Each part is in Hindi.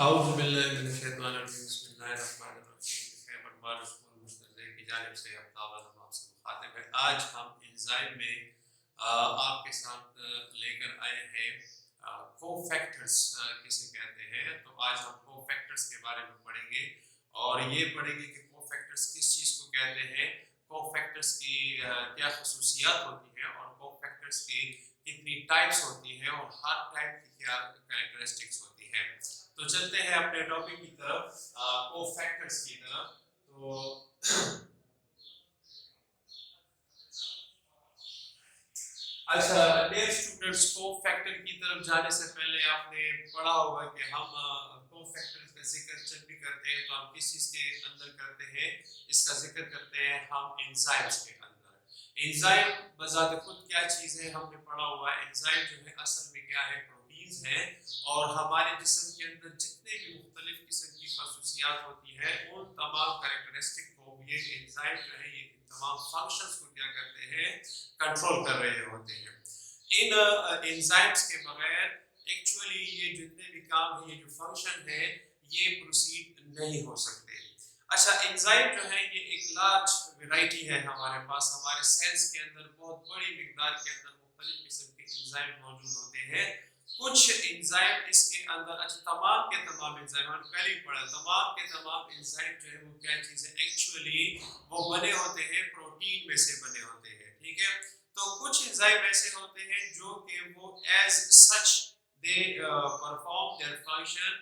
औज़ु बिल्लाहि मिनश-शैतानिर-रजीम बिस्मिल्लाहिर-रहमानिर-रहीम खैबर बारिशुल मुस्तज़ी की जानिब से अब्तावल हम आपसे मुखातिब है। आज हम एंजाइम में आपके साथ लेकर आए हैं कोफैक्टर्स किसे कहते हैं। तो आज हम कोफैक्टर्स के बारे में पढ़ेंगे और ये पढ़ेंगे कि कोफैक्टर्स किस चीज़ को कहते हैं, कोफैक्टर्स की क्या खसूसियात होती हैं और कोफैक्टर्स की कितनी टाइप्स होती हैं और हर टाइप की क्या कैरेक्टरिस्टिक्स होती हैं। तो चलते हैं अपने टॉपिक की तरफ, कोफैक्टर्स की तरफ। तो अच्छा डियर स्टूडेंट्स, कोफैक्टर की तरफ जाने से पहले आपने पढ़ा होगा कि हम कोफैक्टर्स का जिक्र जब भी करते हैं तो हम किस चीज के अंदर करते हैं, इसका जिक्र करते हैं हम एंजाइम्स के अंदर। एंजाइम बजाते खुद क्या चीज है हमने पढ़ा हुआ है। एंजाइम जो है असल में क्या है, प्रोटीन्स हैं और हमारे जिस्म के अंदर जितने भी मुख्तलिफ किस्म की खसूसियात होती है उन तमाम कैरेक्टरिस्टिक को ये एंजाइम जो है, ये तमाम फंक्शंस को क्या करते हैं, कंट्रोल कर रहे होते हैं। इन एंजाइम्स के बगैर एक्चुअली ये जितने भी काम है, ये जो फंक्शन है, ये प्रोसीड नहीं हो सकते। अच्छा, एंजाइम जो है ये एक लार्ज वैरायटी है हमारे पास। हमारे सेल्स के अंदर बहुत बड़ी मिकदार के अंदर मुख्तलिफ किस्म के एंजाइम मौजूद होते हैं। कुछ एंजाइम इसके अंदर, अच्छा तमाम के तमाम एंजाइम, हमने पहले ही पढ़ा, तमाम के तमाम एंजाइम जो है वो क्या चीज़ है, एक्चुअली वो बने होते हैं प्रोटीन में से बने होते हैं। ठीक है, तो कुछ एंजाइम ऐसे होते हैं जो कि वो as such they perform their function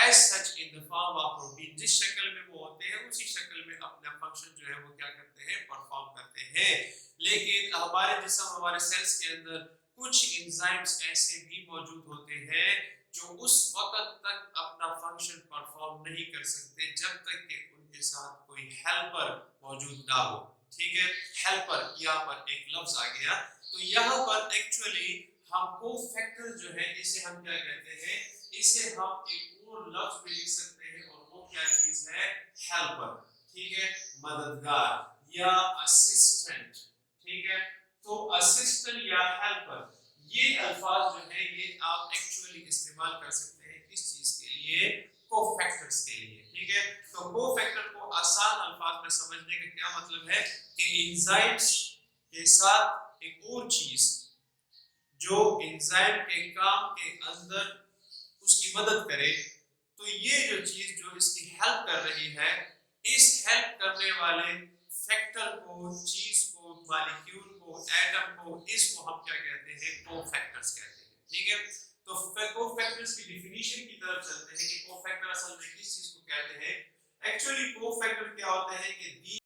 as such in the form of protein. जिस शक्ल में वो होते हैं उसी शक्ल में अपना फंक्शन जो है वो क्या करते हैं, परफॉर्म करते हैं। लेकिन हमारे जिस्म, हमारे सेल्स के अंदर कुछ एंजाइम्स ऐसे भी मौजूद होते हैं जो उस वक्त तक अपना फंक्शन परफॉर्म नहीं कर सकते जब तक कि उनके साथ कोई हेल्पर मौजूद ना हो। ठीक है, हेल्पर, यहाँ पर एक लफ्ज आ गया। तो यहाँ पर एक्चुअली हम कोफैक्टर जो है इसे हम क्या कहते हैं, इसे हम एक और लफ्ज में लिख सकते हैं और वो क्या चीज है, हेल्पर। ठीक है, मददगार या असिस्टेंट। ठीक है, तो असिस्टेंट या हेल्पर, ये अल्फाज जो है ये आप एक्चुअली इस्तेमाल कर सकते हैं किस चीज के लिए, कोफैक्टर्स के लिए। ठीक है, तो कोफैक्टर को आसान अल्फाज में समझने का क्या मतलब है कि एंजाइम्स के साथ एक और चीज जो एंजाइम के काम के अंदर उसकी मदद करे, तो ये जो चीज जो इसकी हेल्प कर रही है, इस हेल्प करने वाले फैक्टर को, चीज को, मॉलिक्यूल को, एटम को, इसको हम क्या कहते हैं, कोफैक्टर्स कहते हैं। ठीक है, तो कोफैक्टर्स की डिफिनीशन की तरफ चलते हैं कि कोफैक्टर असल में किस चीज को कहते हैं। एक्चुअली कोफैक्टर क्या होता है कि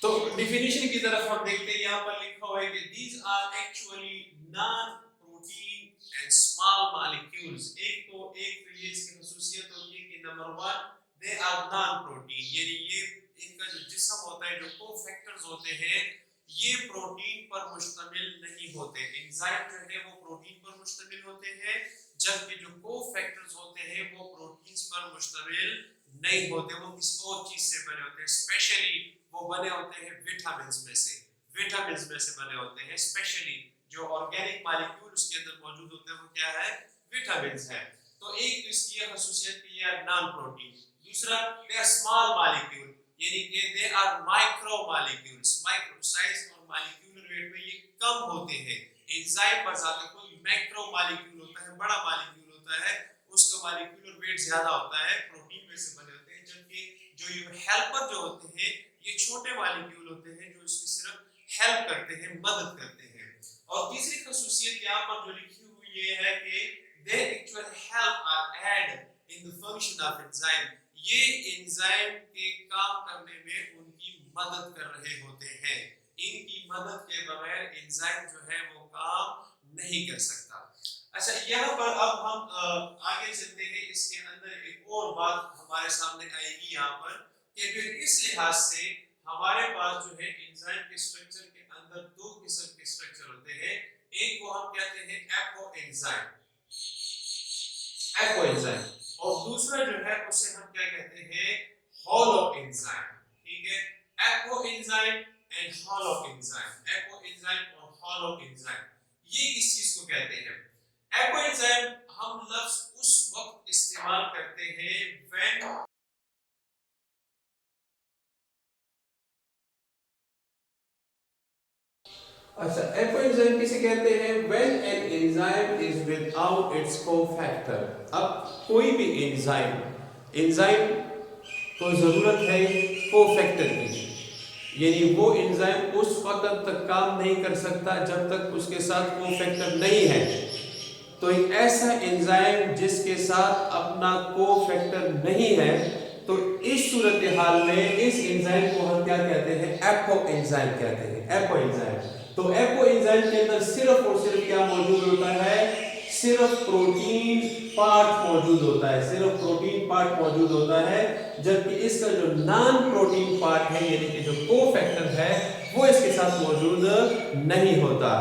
तो डिफिनीशन की तरफ हम देखते हैं, यहाँ पर लिखा हुआ है कि these are actually non-protein and small molecules। एक तो ये इसकी खसूसियत होती है कि number one, they are non-protein, यानी ये इनका जो जिस्म होता है, जो कोफैक्टर्स होते हैं, ये प्रोटीन पर मुश्तमिल नहीं होते। एंजाइम जो है वो प्रोटीन पर मुश्तमिल होते हैं, जबकि जो कोफैक्टर्स होते हैं वो प्रोटीन्स पर मुश्तमिल नहीं होते, वो किसी और चीज से बने होते हैं। स्पेशली वो बने होते हैं विटामिन्स में से, विटामिन्स में से बने होते हैं। स्पेशली जो ऑर्गेनिक मॉलिक्यूल उसके अंदर मौजूद होते हैं वो क्या है, विटामिन्स है। तो एक तो इसकी खसूसियत की है नॉन प्रोटीन। दूसरा, दे आर स्मॉल मॉलिक्यूल, यानी कि they are micro molecules. Micro size और मॉलिक्यूलर वेट में ये कम होते हैं। एंजाइम बजाते कोई मैक्रो मॉलिक्यूल होता है, बड़ा मॉलिक्यूल होता है, उसका मॉलिक्यूलर वेट ज्यादा होता है, प्रोटीन में से बने होते हैं। जबकि जो ये हेल्पर जो होते हैं ये छोटे मॉलिक्यूल होते हैं जो इसकी सिर्फ हेल्प करते हैं, मदद करते हैं। और तीसरी खसूसियत यहाँ पर जो लिखी हुई ये है कि they actually help or add in the function of enzyme। ये एंजाइम के काम करने में उनकी मदद कर रहे होते हैं। इनकी मदद के बगैर एंजाइम जो है वो काम नहीं कर सकता। अच्छा, यहाँ पर अब हम आगे चलते हैं। इसके अंदर एक और बात हमारे सामने आएगी यहाँ पर कि फिर इस लिहाज से हमारे पास जो है एंजाइम के स्ट्रक्चर के अंदर दो किस्म के स्ट्रक्चर होते हैं। एक को हम कहते हैं एपो एंजाइम, एपो एंजाइम, और दूसरा जो है उसे हम क्या कहते हैं, हॉलो एंजाइम, ठीक है। Apo enzyme and hollow enzyme, apo enzyme और हॉलो एंजाइम, ये किस चीज को कहते हैं? एपो एंजाइम हम लफ्ज उस वक्त इस्तेमाल करते हैं व्हेन अच्छा, एपो एंजाइम किसे कहते हैं? When an enzyme is without its cofactor. अब कोई भी एंजाइम, एंजाइम को जरूरत है कोफैक्टर की, यानी वो एंजाइम उस वक्त तक काम नहीं कर सकता जब तक उसके साथ कोफैक्टर नहीं है। तो एक ऐसा एंजाइम जिसके साथ अपना कोफैक्टर नहीं है, तो इस सूरत हाल में इस एंजाइम को हम क्या कहते हैं? एपो एंजाइम कहते हैं, एपो एंजाइम। तो एपो एंजाइम के अंदर सिर्फ और सिर्फ क्या मौजूद होता है? सिर्फ प्रोटीन पार्ट मौजूद होता है, सिर्फ प्रोटीन पार्ट मौजूद होता है, जबकि इसका जो नॉन प्रोटीन पार्ट है यानी कि जो कोफैक्टर है वो इसके साथ मौजूद नहीं होता।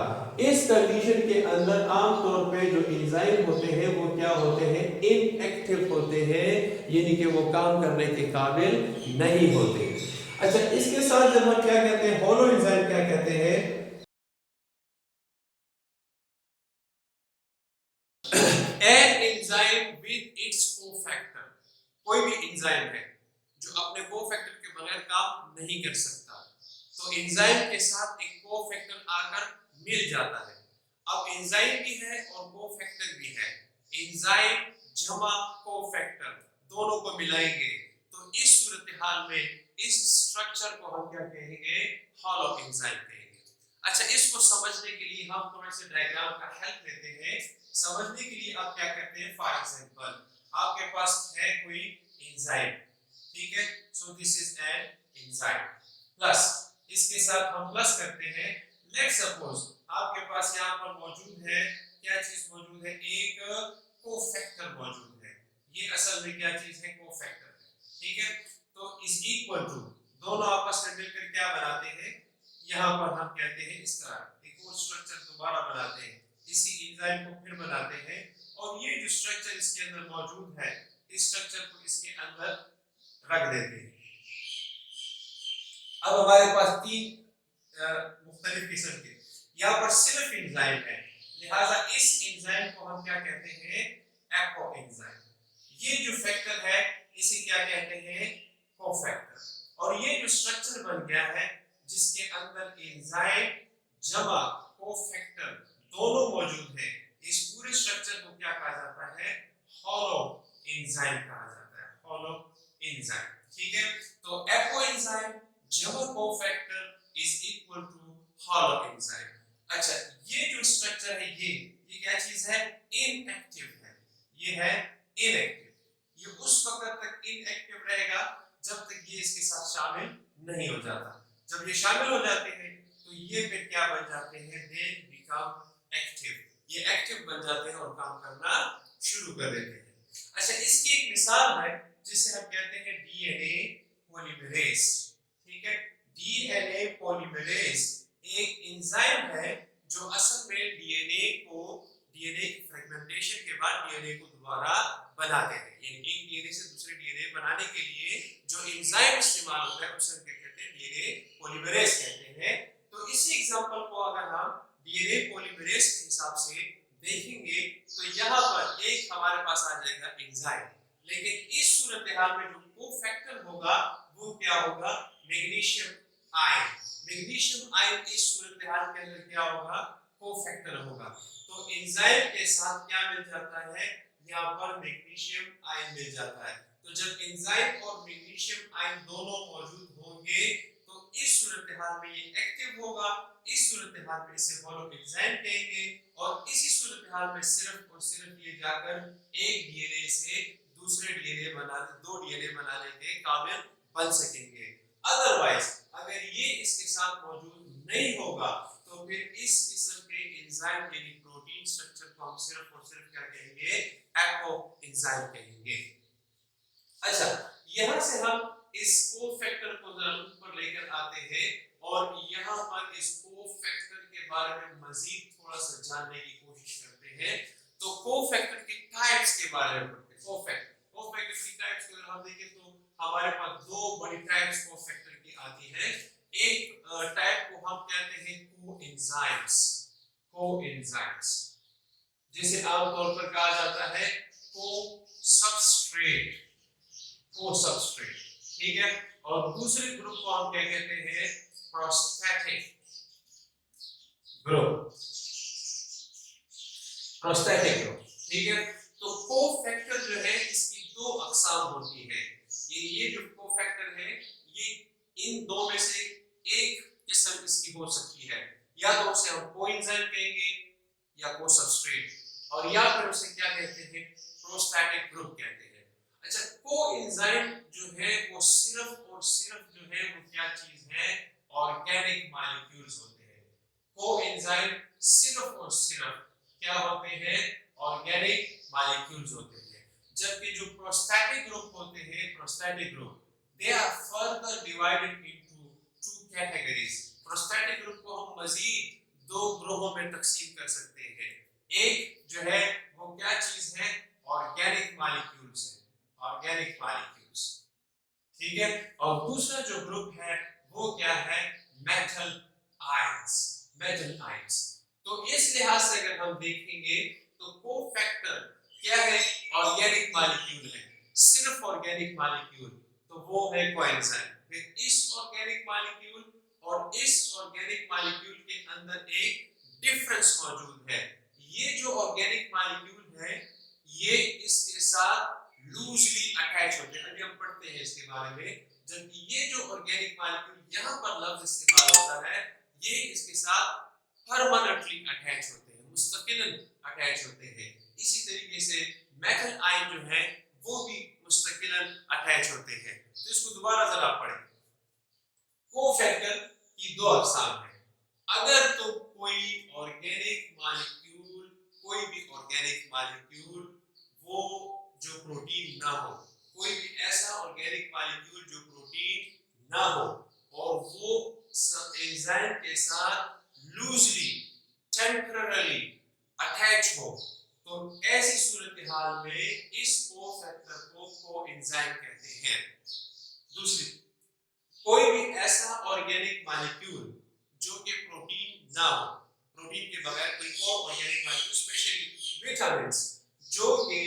इस कंडीशन के अंदर आमतौर पे जो एंजाइम होते हैं वो क्या होते हैं? इनएक्टिव होते हैं, यानी कि वो काम करने के काबिल नहीं होते। अच्छा, इसके साथ जब हम क्या कहते हैं? हॉलो एंजाइम क्या कहते हैं? An enzyme with its cofactor, कोई भी एंजाइम है जो अपने कोफैक्टर के बगैर काम नहीं कर सकता, तो एंजाइम के साथ एक कोफैक्टर आकर मिल जाता है। अब एंजाइम भी है और कोफैक्टर भी है, एंजाइम जमा कोफैक्टर दोनों को मिलाएंगे, तो इस सूरत हाल में इस स्ट्रक्चर को हम क्या कहेंगे? हॉलो एंजाइम कहेंगे। अच्छा, इसको समझने के लिए हम थोड़े से डायग्राम का हेल्प लेते हैं। समझने के लिए आप क्या करते हैं? फॉर एग्जांपल, आपके पास है कोई एंजाइम, ठीक है, so this is an enzyme plus, इसके साथ हम प्लस करते हैं। लेट्स सपोज आपके पास यहाँ पर मौजूद है, क्या चीज मौजूद है? एक कोफैक्टर मौजूद है। ये असल में क्या चीज है? कोफैक्टर है, ठीक है। तो इज इक्वल टू, दोनों आपस में मिलकर क्या बनाते हैं? यहाँ पर हम कहते हैं इस तरह एक और स्ट्रक्चर दोबारा बनाते हैं, इसी एंजाइम को फिर बनाते हैं, और ये जो स्ट्रक्चर इसके अंदर मौजूद है, इस स्ट्रक्चर को इसके अंदर रख देते हैं। अब हमारे पास तीन मुख्तलिफ किस्म के यहाँ पर सिर्फ एंजाइम है, लिहाजा इस एंजाइम को हम क्या कहते हैं? Apo enzyme. ये जो फैक्टर है इसे क्या कहते हैं? कोफैक्टर। और ये जो स्ट्रक्चर बन गया है जिसके अंदर एंजाइम जमा कोफैक्टर दोनों मौजूद है, इस पूरे स्ट्रक्चर को क्या कहा जाता है? हॉलो एंजाइम कहा जाता है, हॉलो एंजाइम, ठीक है। तो एपो एंजाइम जमा cofactor is equal to holo enzyme. अच्छा, ये जो स्ट्रक्चर है ये क्या चीज है? इनएक्टिव है, ये है इनएक्टिव। ये उस वक्त तक इनएक्टिव रहेगा जब तक ये इसके साथ शामिल नहीं हो जाता। जब ये शामिल हो जाते हैं तो ये फिर क्या बन जाते हैं? दे बिकम एक्टिव, ये एक्टिव बन जाते हैं और काम करना शुरू कर देते हैं। अच्छा, इसकी एक मिसाल है जिसे हम कहते हैं डीएनए पॉलीमरेज, ठीक है। डीएनए पॉलीमरेज एक एंजाइम है जो असल में डीएनए की फ्रेगमेंटेशन के बाद डीएनए को दोबारा बनाते हैं, यानी एक डीएनए से दूसरे डीएनए बनाने के लिए जो एंजाइम इस्तेमाल होता है उसे हम कहते हैं डीएनए पॉलीमरेज कहते हैं। तो इसी एग्जांपल को अगर हम डीएनए पॉलीमरेज के हिसाब से देखेंगे तो यहाँ पर एक हमारे पास आ जाएगा एंजाइम, लेकिन इस सूरत हाल में जो कोफैक्टर होगा वो क्या होगा? Magnesium ion. मैग्नीशियम आयन इस सूरत हाल के अंदर क्या होगा? कोफैक्टर होगा। तो एंजाइम के साथ क्या मिल जाता है? यहाँ पर मैग्नीशियम आयन मिल जाता है। तो जब एंजाइम और मैग्नीशियम आयन दोनों मौजूद होंगे तो इस सूरत हाल में ये एक्टिव होगा, इस सूरत हाल में इसे हॉलो एंजाइम कहेंगे, और इसी सूरत हाल में सिर्फ और सिर्फ ये जाकर एक डीएनए से दूसरे डीएनए बनाने, दो डीएनए बनाने के काबिल बन सकेंगे। अदरवाइज अगर ये इसके साथ मौजूद नहीं होगा तो फिर इस किस्म के एंजाइम यानी प्रोटीन स्ट्रक्चर को हम सिर्फ और सिर्फ क्या कहेंगे? एपो एंजाइम कहेंगे। अच्छा, यहां से हम इस कोफैक्टर को जरा ऊपर लेकर आते हैं और यहां पर इस कोफैक्टर के बारे में मजीद थोड़ा सा जानने की कोशिश करते हैं। तो कोफैक्टर के टाइप्स के बारे में पढ़ते हैं। कोफैक्टर की टाइप्स को अगर हम देखें तो हमारे पास दो बड़ी टाइप्स कोफैक्टर की आती है। एक टाइप को हम कहते हैं कोएंजाइम्स। कोएंजाइम्स जिसे आमतौर पर कहा जाता है को सबस्ट्रेट। को सबस्ट्रेट, ठीक है। और दूसरे ग्रुप को हम क्या कहते हैं? Prosthetic group. प्रोस्टैटिक ग्रुप, ठीक है। तो कोफैक्टर जो है इसकी दो अकसाम होती है। ये जो कोफैक्टर है ये इन दो में से एक किस्म इसकी हो सकती है। या तो उसे हम कोएंजाइम कहेंगे या को सबस्ट्रेट, और या फिर उसे क्या कहते हैं? प्रोस्टैटिक ग्रुप कहते हैं। अच्छा, कोएंजाइम जो है वो सिर्फ और सिर्फ जो है वो क्या चीज है? ऑर्गेनिक मॉलिक्यूल्स होते हैं। कोएंजाइम सिर्फ और सिर्फ क्या होते हैं? ऑर्गेनिक मॉलिक्यूल्स होते हैं। जबकि जो प्रोस्टैटिक ग्रुप होते हैं, prosthetic group, they are further divided into two categories. Prosthetic group को हम मजीद दो ग्रुपों में तकसीम कर सकते हैं। एक जो है वो क्या चीज है? ऑर्गेनिक मॉलिक्यूल्स है, ऑर्गेनिक मॉलिक्यूल्स, ठीक है। और दूसरा जो ग्रुप है वो क्या है? Metal ions, metal ions. तो इस लिहाज से अगर हम देखेंगे तो कोफैक्टर क्या है? ऑर्गेनिक मॉलिक्यूल है, सिर्फ ऑर्गेनिक मॉलिक्यूल, तो वो है कोएंजाइम। फिर इस ऑर्गेनिक मॉलिक्यूल और इस ऑर्गेनिक मॉलिक्यूल के अंदर एक डिफरेंस मौजूद है। ये जो ऑर्गेनिक मॉलिक्यूल है ये इसके साथ लूजली अटैच होते हैं, अभी हम पढ़ते हैं इसके बारे में। जबकि ये जो ऑर्गेनिक मॉलिक्यूल यहाँ पर लफ्ज इस्तेमाल होता है ये इसके साथ परमानेंटली अटैच होते हैं, मुस्तकिलन अटैच होते हैं। इसी तरीके से मेटल आयन जो है वो भी मुस्तकिलन अटैच होते हैं। तो इसको दोबारा जरा पढ़ें। कोफैक्टर की दो अक़साम है। अगर तो कोई ऑर्गेनिक मॉलिक्यूल, कोई भी ऑर्गेनिक मॉलिक्यूल वो जो प्रोटीन ना हो, कोई भी ऐसा ऑर्गेनिक मॉलिक्यूल जो प्रोटीन ना हो और वो एंजाइम के साथ लूजली टेम्पररी अटैच हो, तो ऐसी सूरत हाल में इस कोफैक्टर को कोएंजाइम कहते हैं। दूसरी, कोई भी ऐसा ऑर्गेनिक मॉलिक्यूल जो कि प्रोटीन ना हो, प्रोटीन के बगैर कोई और ऑर्गेनिक मॉलिक्यूल, स्पेशली विटामिन्स, जो कि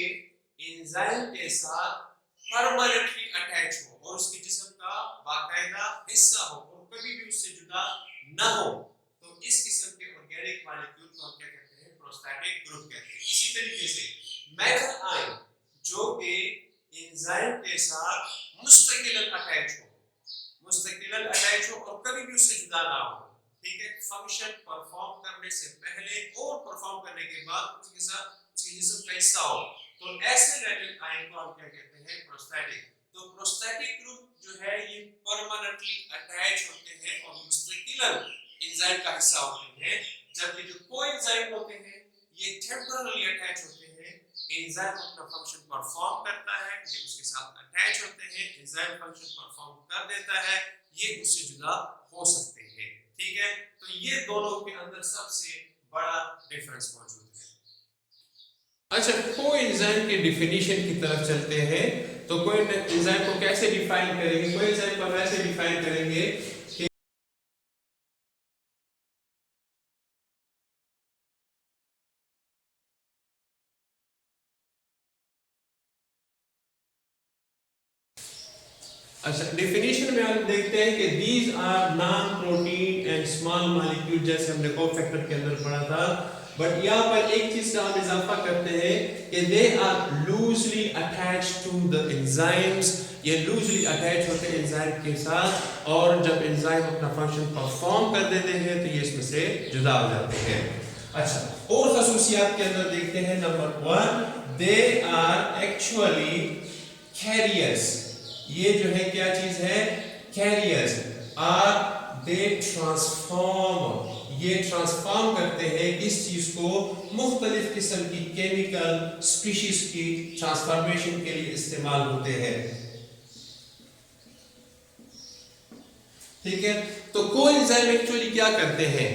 एंजाइम के साथ परमानेंटली अटैच हो और उसके जिस्म का बाकायदा हिस्सा हो और कभी भी उससे जुदा ना हो, तो इस किस्म के ऑर्गेनिक मॉलिक्यूल को हम क्या कहते हैं? प्रोस्टैटिक ग्रुप कहते हैं। इसी तरीके से मेटल आयन जो कि एंजाइम के साथ मुस्तकिलन अटैच हो, मुस्तकिलन अटैच हो और कभी भी उससे जुदा ना हो, ठीक है। फंक्शन परफॉर्म करने से पहले और परफॉर्म करने के बाद उसके साथ उसके जिस्म का हिस्सा हो, तो ऐसे मेटल आयन को हम क्या कहते हैं? प्रोस्टैटिक। तो प्रोस्टैटिक ग्रुप जो है ये परमानेंटली अटैच होते हैं और मुस्तकिलन एंजाइम का हिस्सा होते हैं। जबकि जो कोएंजाइम होते हैं ये टेम्पररी अटैच होते हैं। एंजाइम अपना फंक्शन परफॉर्म करता है, ये उसके साथ अटैच होते हैं, एंजाइम फंक्शन परफॉर्म कर देता है, ये उससे जुदा हो सकते हैं, ठीक है। तो ये दोनों के अंदर सबसे बड़ा डिफरेंस मौजूद है। अच्छा, कोएंजाइम के डिफिनीशन की तरफ चलते हैं। तो कोएंजाइम को कैसे डिफाइन करेंगे? कोएंजाइम को ऐसे डिफाइन करेंगे कि अच्छा, डेफिनेशन में हम देखते हैं कि these are non protein and small molecule, जैसे हमने कोफैक्टर के अंदर पढ़ा था। बट यहाँ पर एक चीज का हम इजाफा करते हैं कि they are loosely attached to the enzymes. ये लूजली अटैच होते हैं एंजाइम के साथ, और जब एंजाइम अपना फंक्शन परफॉर्म कर देते हैं तो ये इसमें से जुदा हो जाते हैं। अच्छा, और खसूसियात के अंदर देखते हैं। Number 1, they are actually carriers. ये जो है क्या चीज है? कैरियर्स। आर दे ट्रांसफॉर्म, ये ट्रांसफॉर्म करते हैं इस चीज को मुख्तलिफ किस्म की केमिकल स्पीशीज की ट्रांसफॉर्मेशन के लिए इस्तेमाल होते हैं, ठीक है। तो कोएंजाइम एक्चुअली क्या करते हैं?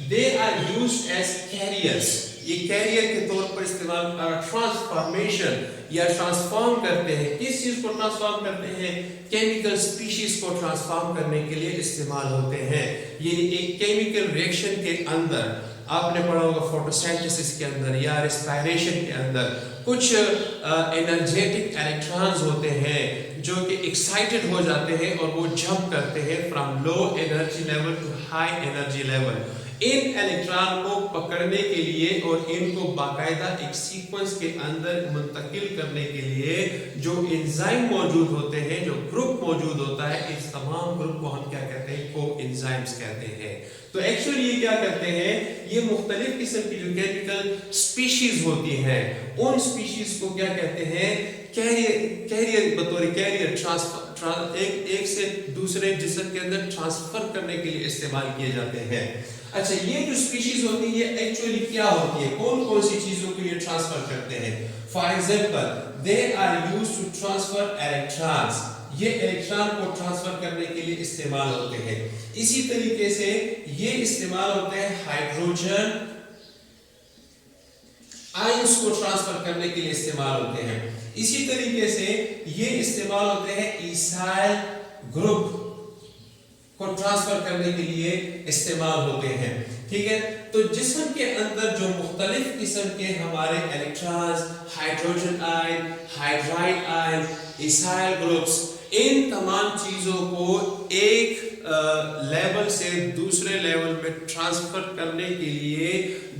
They are used as carriers. ये कैरियर के तौर पर इस्तेमाल ट्रांसफॉर्मेशन या ट्रांसफॉर्म करते हैं। किस चीज को ट्रांसफॉर्म करते हैं? केमिकल स्पीशीज को ट्रांसफॉर्म करने के लिए इस्तेमाल होते हैं। ये एक केमिकल रिएक्शन के अंदर आपने पढ़ा होगा फोटोसिंथेसिस के अंदर या रेस्पिरेशन के अंदर कुछ एनर्जेटिक इलेक्ट्रॉन्स होते हैं जो कि एक्साइटेड हो जाते हैं और वो जंप करते हैं from low energy level to high energy level. इन इलेक्ट्रॉन को पकड़ने के लिए और इनको बाकायदा एक सीक्वेंस के अंदर मुंतकिल करने के लिए जो एंजाइम मौजूद होते हैं, जो ग्रुप मौजूद होता है, इस तमाम ग्रुप को हम क्या कहते हैं? कोएंजाइम्स कहते हैं। तो एक्चुअली ये क्या करते हैं? ये मुख्तलिफ किस्म की जो केमिकल स्पीशीज होती हैं उन स्पीशीज को क्या कहते हैं? कैरियर बतौर कैरियर ट्रांसफर एक से दूसरे जिस्म के अंदर ट्रांसफर करने के लिए इस्तेमाल किए जाते हैं। अच्छा, ये जो स्पीशीज होती है ये एक्चुअली क्या होती है? कौन कौन सी चीजों को ये ट्रांसफर करते हैं? For example, they are used to transfer electrons. ये इलेक्ट्रॉन को ट्रांसफर करने के लिए इस्तेमाल होते हैं। इसी तरीके से ये इस्तेमाल होते हैं हाइड्रोजन आयंस को ट्रांसफर करने के लिए इस्तेमाल होते हैं। इसी तरीके से ये इस्तेमाल होते हैं इसाइल ग्रुप को ट्रांसफर करने के लिए इस्तेमाल होते हैं। ठीक है, तो जिस्म के अंदर जो मुख्तलिफ किस्म के हमारे electrons, hydrogen ion, hydride ion, इसाइल ग्रुप्स, इन तमाम चीजों को एक लेवल से दूसरे लेवल में ट्रांसफर करने के लिए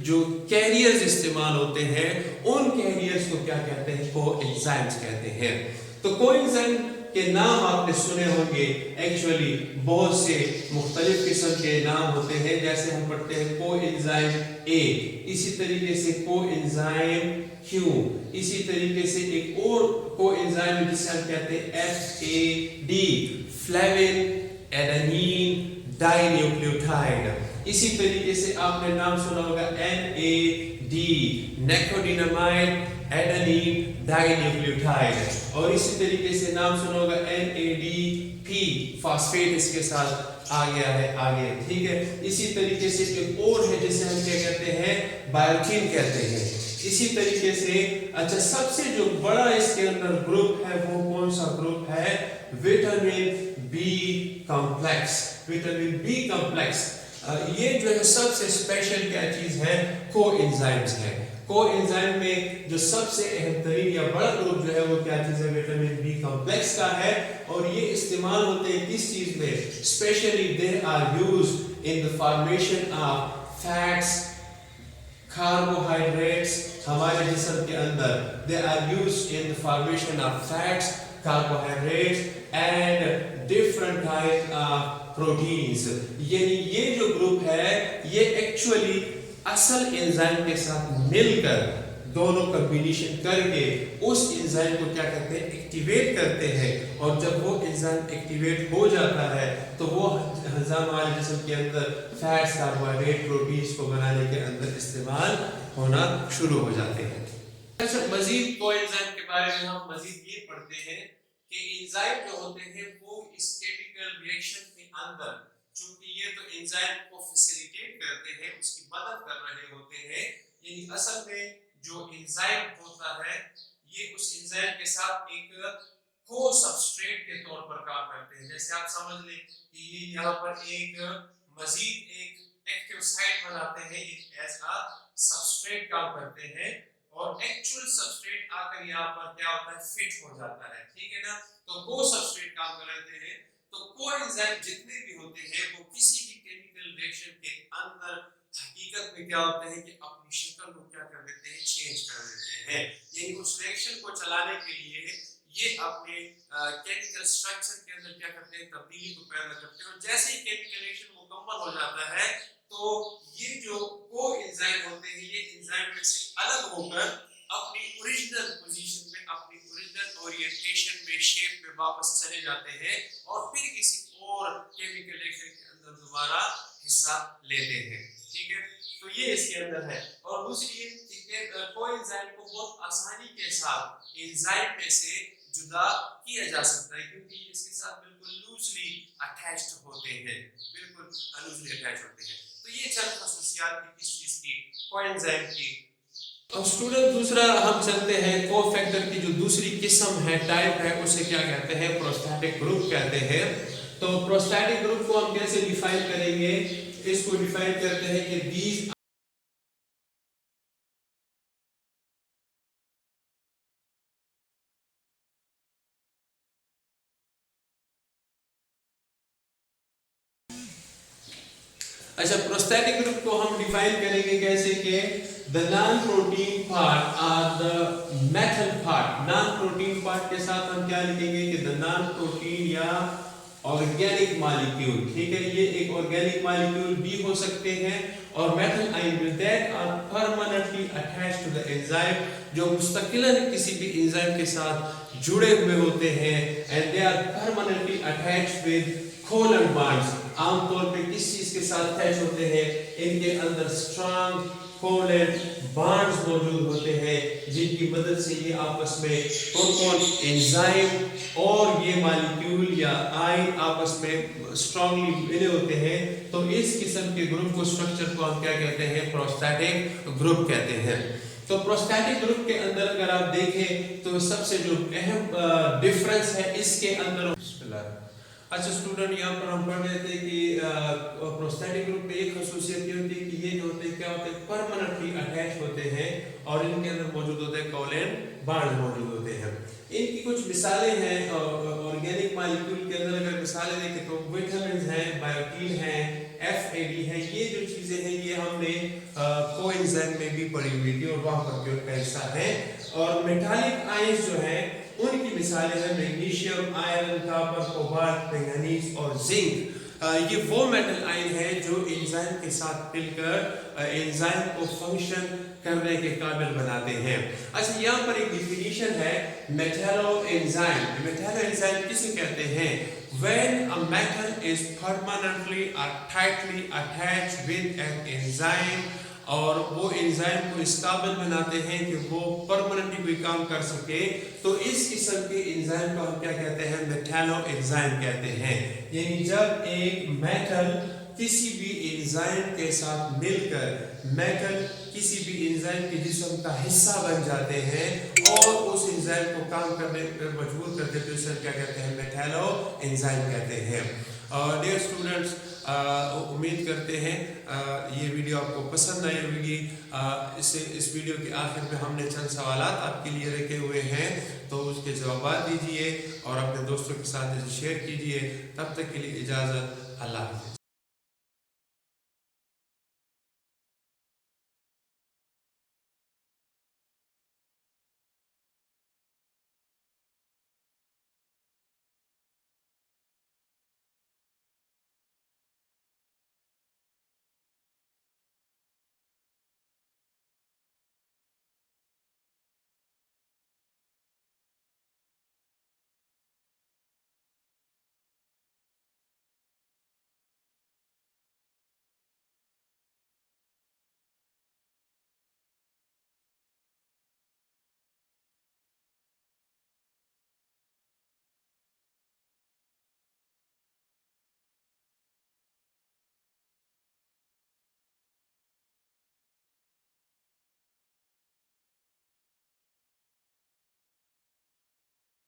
जो कैरियर्स इस्तेमाल होते हैं उन कैरियर्स को क्या कहते हैं? कोएंजाइम्स कहते हैं। तो कोएंजाइम के नाम आपने सुने होंगे। एक्चुअली बहुत से मुख्तलिफ किस्म के नाम होते हैं, जैसे हम पढ़ते हैं कोएंजाइम ए, इसी तरीके से कोएंजाइम क्यू, इसी तरीके से एक और कोएंजाइम जिसे हम कहते हैं FAD, फ्लेविन एडेनिन डाइन्यूक्लियोटाइड। इसी तरीके से आपने नाम सुना होगा NAD, निकोटिनामाइड एडेनिन डाइन्यूक्लियोटाइड, और इसी तरीके से नाम सुना होगा NADP, फॉस्फेट इसके साथ आ गया है आगे। ठीक है, इसी तरीके से एक और है जिसे हम क्या कहते हैं? बायोटिन कहते हैं। इसी तरीके से अच्छा, सबसे जो बड़ा इसके अंदर ग्रुप है वो कौन सा ग्रुप है? Vitamin B complex. Vitamin B complex ये जो है सबसे स्पेशल क्या चीज है? कोएंजाइम्स है। कोएंजाइम में जो सबसे अहम तरीन या बड़ा ग्रुप जो है वो क्या चीज है? विटामिन बी कॉम्प्लेक्स का है। और ये इस्तेमाल होते हैं किस चीज में? Specially they are used in the formation of fats, carbohydrates. हमारे जिस्म के अंदर they are used in the formation of fats, carbohydrates and different type of proteins. यानी ये जो ग्रुप है ये एक्चुअली असल एंजाइम के साथ मिलकर दोनों कॉम्बिनेशन करके उस एंजाइम को क्या करते हैं? एक्टिवेट करते हैं। और जब वो एंजाइम एक्टिवेट हो जाता है तो वो हमारे जिस्म के अंदर फैट्स, कार्बोहाइड्रेट, प्रोटीन्स को बनाने के अंदर इस्तेमाल होना शुरू हो जाते हैं। अच्छा, मजीद कोएंजाइम के बारे में हम मजीद ये पढ़ते हैं कि एंजाइम जो होते हैं वो इस केमिकल रिएक्शन के अंदर, चूंकि ये तो एंजाइम को फैसिलिटेट करते हैं, उसकी मदद कर रहे होते हैं, यानी असल में जो एंजाइम होता है ये उस एंजाइम के साथ एक को सबस्ट्रेट के तौर पर काम करते हैं। जैसे आप समझ लें कि ये यहाँ पर एक मजीद एक एक्टिव साइट बनाते हैं, ये एज अ सबस्ट्रेट काम करते हैं, और एक्चुअल सबस्ट्रेट आकर यहाँ पर क्या होता है? फिट हो जाता है। ठीक है ना, तो को सबस्ट्रेट काम करते हैं। तो कोएंजाइम जितने भी होते हैं वो किसी भी केमिकल रिएक्शन के अंदर हकीकत में क्या होते हैं कि अपनी शक्ल को क्या कर देते हैं? चेंज कर देते हैं। यानी उस रिएक्शन को चलाने के लिए ये अपने केमिकल स्ट्रक्चर के अंदर क्या करते हैं? तब्दीली को पैदा करते हैं। और जैसे ही केमिकल रिएक्शन मुकम्मल हो जाता है तो ये जो कोएंजाइम होते हैं ये एंजाइम में से अलग होकर अपनी ओरिजिनल पोजीशन में, अपनी ओरिजिनल ओरिएंटेशन में, शेप में वापस चले जाते हैं और फिर किसी और केमिकल रिएक्शन के अंदर दोबारा हिस्सा लेते हैं। ठीक है, तो ये इसके अंदर है। और दूसरी ये कोएंजाइम को बहुत आसानी के साथ एंजाइम में से जुदा किया जा सकता है क्योंकि इसके साथ बिल्कुल लूजली अटैच्ड होते हैं, बिल्कुल लूजली अटैच होते हैं। तो ये चंद खसूसियात की किस चीज की? कोएंजाइम की। अब स्टूडेंट दूसरा हम चलते हैं कोफैक्टर की जो दूसरी किस्म है, टाइप है, उसे क्या कहते हैं? प्रोस्टैटिक ग्रुप कहते हैं। तो प्रोस्टैटिक ग्रुप को हम कैसे डिफाइन करेंगे? इसको डिफाइन करते हैं कि दीज अच्छा, प्रोस्टैटिक ग्रुप को हम डिफाइन करेंगे कैसे कि the non protein part are the metal part. Non protein part के साथ हम क्या लिखेंगे कि द नॉन प्रोटीन या ऑर्गेनिक मॉलिक्यूल। ठीक है, ये एक ऑर्गेनिक मॉलिक्यूल भी हो सकते हैं। और metal ion that are permanently attached to the enzyme, जो मुस्तकिलन किसी भी एंजाइम के साथ जुड़े हुए होते हैं। And they are permanently attached with covalent bonds. आमतौर पे किस चीज के साथ अटैच होते हैं? इनके अंदर स्ट्रॉन्ग कोवलेंट बॉन्ड्स मौजूद होते हैं, जिनकी मदद से ये आपस में कौन-कौन एंजाइम और ये मॉलिक्यूल या आयन आपस में स्ट्रांगली मिले होते हैं। तो इस किस्म के ग्रुप को, स्ट्रक्चर को हम क्या कहते हैं? प्रोस्टैटिक ग्रुप कहते हैं। तो प्रोस्टैटिक ग्रुप के अंदर अगर आप देखें तो सबसे जो अहम डिफरेंस है इसके अंदर, अच्छा स्टूडेंट, यहाँ पर हम पढ़ रहे थे कि प्रोस्टैटिक ग्रुप में एक खसूसियत ये होती है कि ये जो होते हैं क्या होते हैं? परमानेंटली अटैच होते हैं और इनके अंदर मौजूद होते हैं कोवलेंट बॉन्ड मौजूद होते हैं। इनकी कुछ मिसालें हैं ऑर्गेनिक मॉलिक्यूल के अंदर। अगर मिसालें देखें तो विटामिन हैं, बायोटीन हैं, FAD है। ये जो चीजें हैं ये हमने कोएंजाइम में भी पढ़ी हुई थी और वहां पर भी उनका हिस्सा है। और मेटालिक आयंस जो हैं उनकी मिसालें हैं magnesium, iron, copper, cobalt, manganese और जिंक। ये वो मेटल आयन है जो एंजाइम के साथ मिलकर एंजाइम को फंक्शन करने के काबिल बनाते हैं। अच्छा, यहाँ पर एक डिफिनीशन है मेटैलो एंजाइम। मेटैलो एंजाइम किसे कहते हैं? When a metal is permanently or tightly attached with an enzyme, और वो एंजाइम को इस काबिल बनाते हैं कि वो परमानेंटली कोई काम कर सके, तो इस किस्म के एंजाइम को हम क्या कहते हैं? मेटैलो एंजाइम कहते हैं। यानी जब एक मेटल किसी भी एंजाइम के साथ मिलकर मेटल किसी भी एंजाइम के जिस्म का हिस्सा बन जाते हैं और उस एंजाइम को काम करने पर मजबूर करते हैं, तो इसे क्या कहते हैं? मेटैलो एंजाइम कहते हैं। डियर स्टूडेंट्स, उम्मीद करते हैं ये वीडियो आपको पसंद आई होगी। इस वीडियो के आखिर में हमने चंद सवालात आपके लिए रखे हुए हैं, तो उसके जवाब दीजिए और अपने दोस्तों के साथ इसे शेयर कीजिए। तब तक के लिए इजाज़त, अल्लाह हाफ़िज़।